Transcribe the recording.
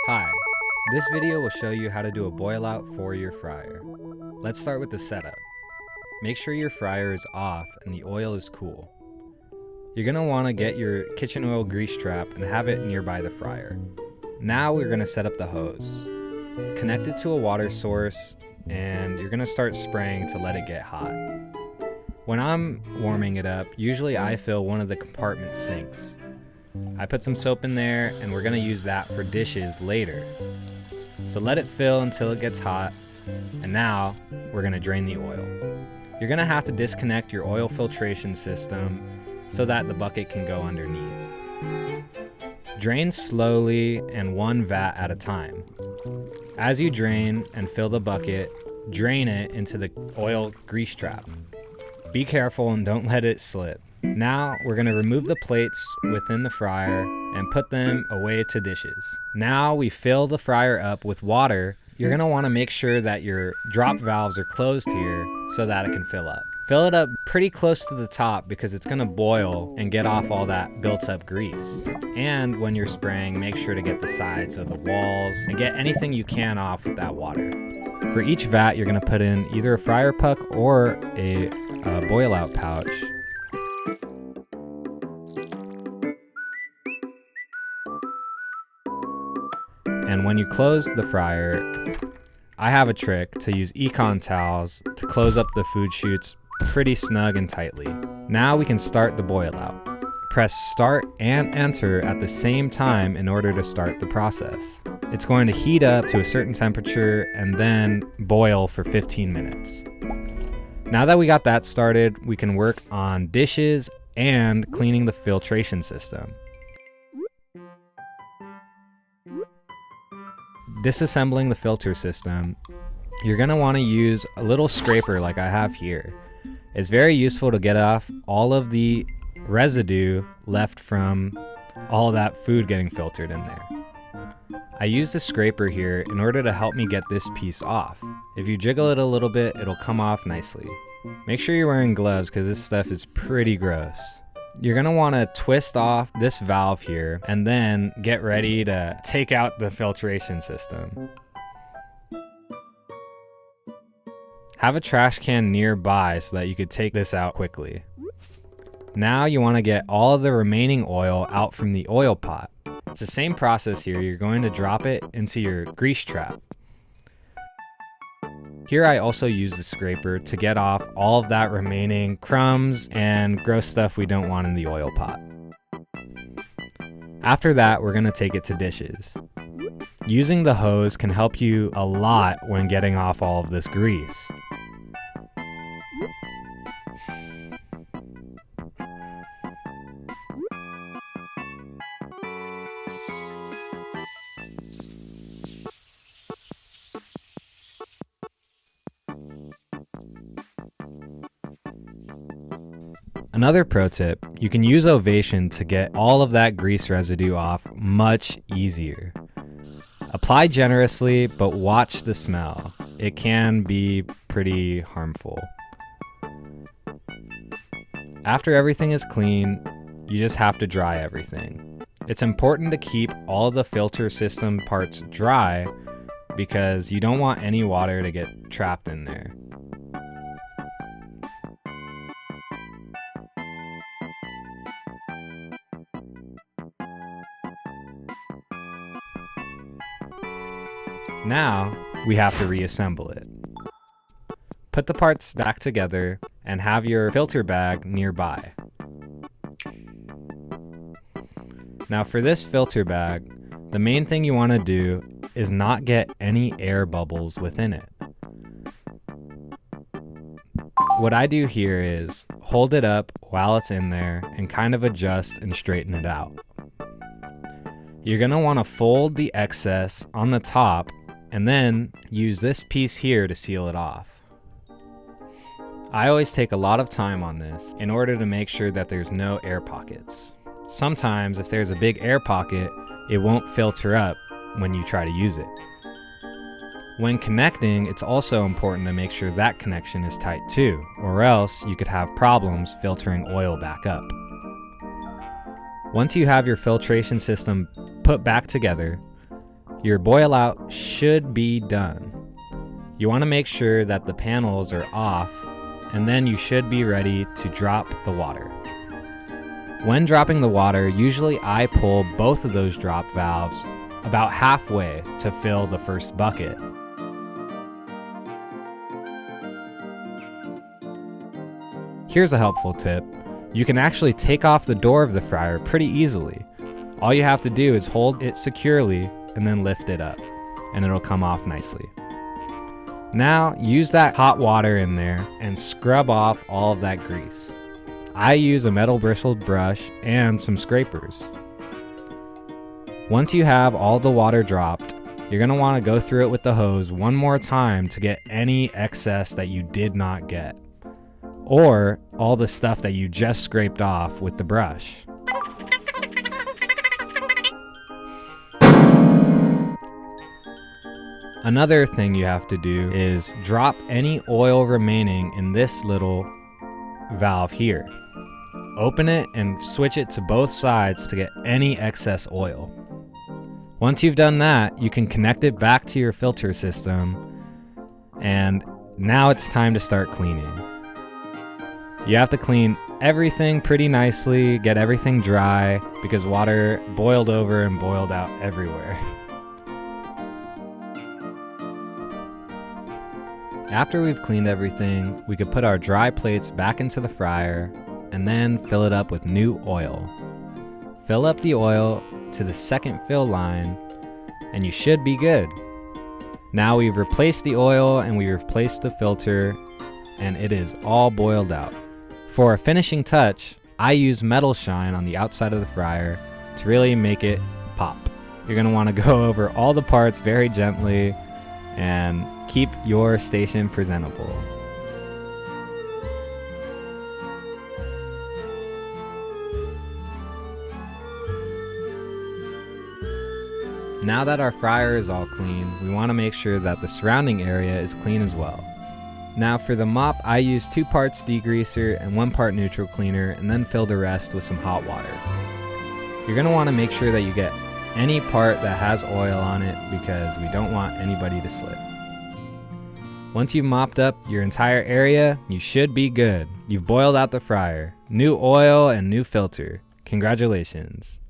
Hi, this video will show you how to do a boil out for your fryer. Let's start with the setup. Make sure your fryer is off and the oil is cool. You're going to want to get your kitchen oil grease trap and have it nearby the fryer. Now we're going to set up the hose. Connect it to a water source and you're going to start spraying to let it get hot. When I'm warming it up, usually I fill one of the compartment sinks. I put some soap in there and we're going to use that for dishes later. So let it fill until it gets hot, and now we're going to drain the oil. You're going to have to disconnect your oil filtration system so that the bucket can go underneath. Drain slowly and one vat at a time. As you drain and fill the bucket, drain it into the oil grease trap. Be careful and don't let it slip. Now we're going to remove the plates within the fryer and put them away to dishes. Now we fill the fryer up with water. You're going to want to make sure that your drop valves are closed here so that it can fill up. Fill it up pretty close to the top because it's going to boil and get off all that built up grease. And when you're spraying, make sure to get the sides of the walls and get anything you can off with that water. For each vat, you're going to put in either a fryer puck or a boil out pouch. And when you close the fryer, I have a trick to use econ towels to close up the food chutes pretty snug and tightly. Now we can start the boil out. Press start and enter at the same time in order to start the process. It's going to heat up to a certain temperature and then boil for 15 minutes. Now that we got that started, we can work on dishes and cleaning the filtration system. Disassembling the filter system, you're going to want to use a little scraper like I have here. It's very useful to get off all of the residue left from all that food getting filtered in there. I use the scraper here in order to help me get this piece off. If you jiggle it a little bit, it'll come off nicely. Make sure you're wearing gloves because this stuff is pretty gross. You're going to want to twist off this valve here and then get ready to take out the filtration system. Have a trash can nearby so that you could take this out quickly. Now you want to get all of the remaining oil out from the oil pot. It's the same process here. You're going to drop it into your grease trap. Here I also use the scraper to get off all of that remaining crumbs and gross stuff we don't want in the oil pot. After that, we're going to take it to dishes. Using the hose can help you a lot when getting off all of this grease. Another pro tip, you can use Ovation to get all of that grease residue off much easier. Apply generously, but watch the smell. It can be pretty harmful. After everything is clean, you just have to dry everything. It's important to keep all the filter system parts dry because you don't want any water to get trapped in there. Now, we have to reassemble it. Put the parts back together and have your filter bag nearby. Now for this filter bag, the main thing you want to do is not get any air bubbles within it. What I do here is hold it up while it's in there and kind of adjust and straighten it out. You're going to want to fold the excess on the top and then use this piece here to seal it off. I always take a lot of time on this in order to make sure that there's no air pockets. Sometimes if there's a big air pocket, it won't filter up when you try to use it. When connecting, it's also important to make sure that connection is tight too, or else you could have problems filtering oil back up. Once you have your filtration system put back together, your boil out should be done. You want to make sure that the panels are off, and then you should be ready to drop the water. When dropping the water, usually I pull both of those drop valves about halfway to fill the first bucket. Here's a helpful tip. You can actually take off the door of the fryer pretty easily. All you have to do is hold it securely and then lift it up, and it'll come off nicely. Now use that hot water in there and scrub off all of that grease. I use a metal bristled brush and some scrapers. Once you have all the water dropped, you're going to want to go through it with the hose one more time to get any excess that you did not get, or all the stuff that you just scraped off with the brush. Another thing you have to do is drop any oil remaining in this little valve here. Open it and switch it to both sides to get any excess oil. Once you've done that, you can connect it back to your filter system, and now it's time to start cleaning. You have to clean everything pretty nicely, get everything dry, because water boiled over and boiled out everywhere. After we've cleaned everything, we could put our dry plates back into the fryer and then fill it up with new oil. Fill up the oil to the second fill line and you should be good. Now we've replaced the oil and we've replaced the filter and it is all boiled out. For a finishing touch, I use metal shine on the outside of the fryer to really make it pop. You're going to want to go over all the parts very gently and keep your station presentable. Now that our fryer is all clean, we want to make sure that the surrounding area is clean as well. Now for the mop, I use 2 parts degreaser and 1 part neutral cleaner and then fill the rest with some hot water. You're going to want to make sure that you get any part that has oil on it because we don't want anybody to slip. Once you've mopped up your entire area, you should be good. You've boiled out the fryer. New oil and new filter. Congratulations.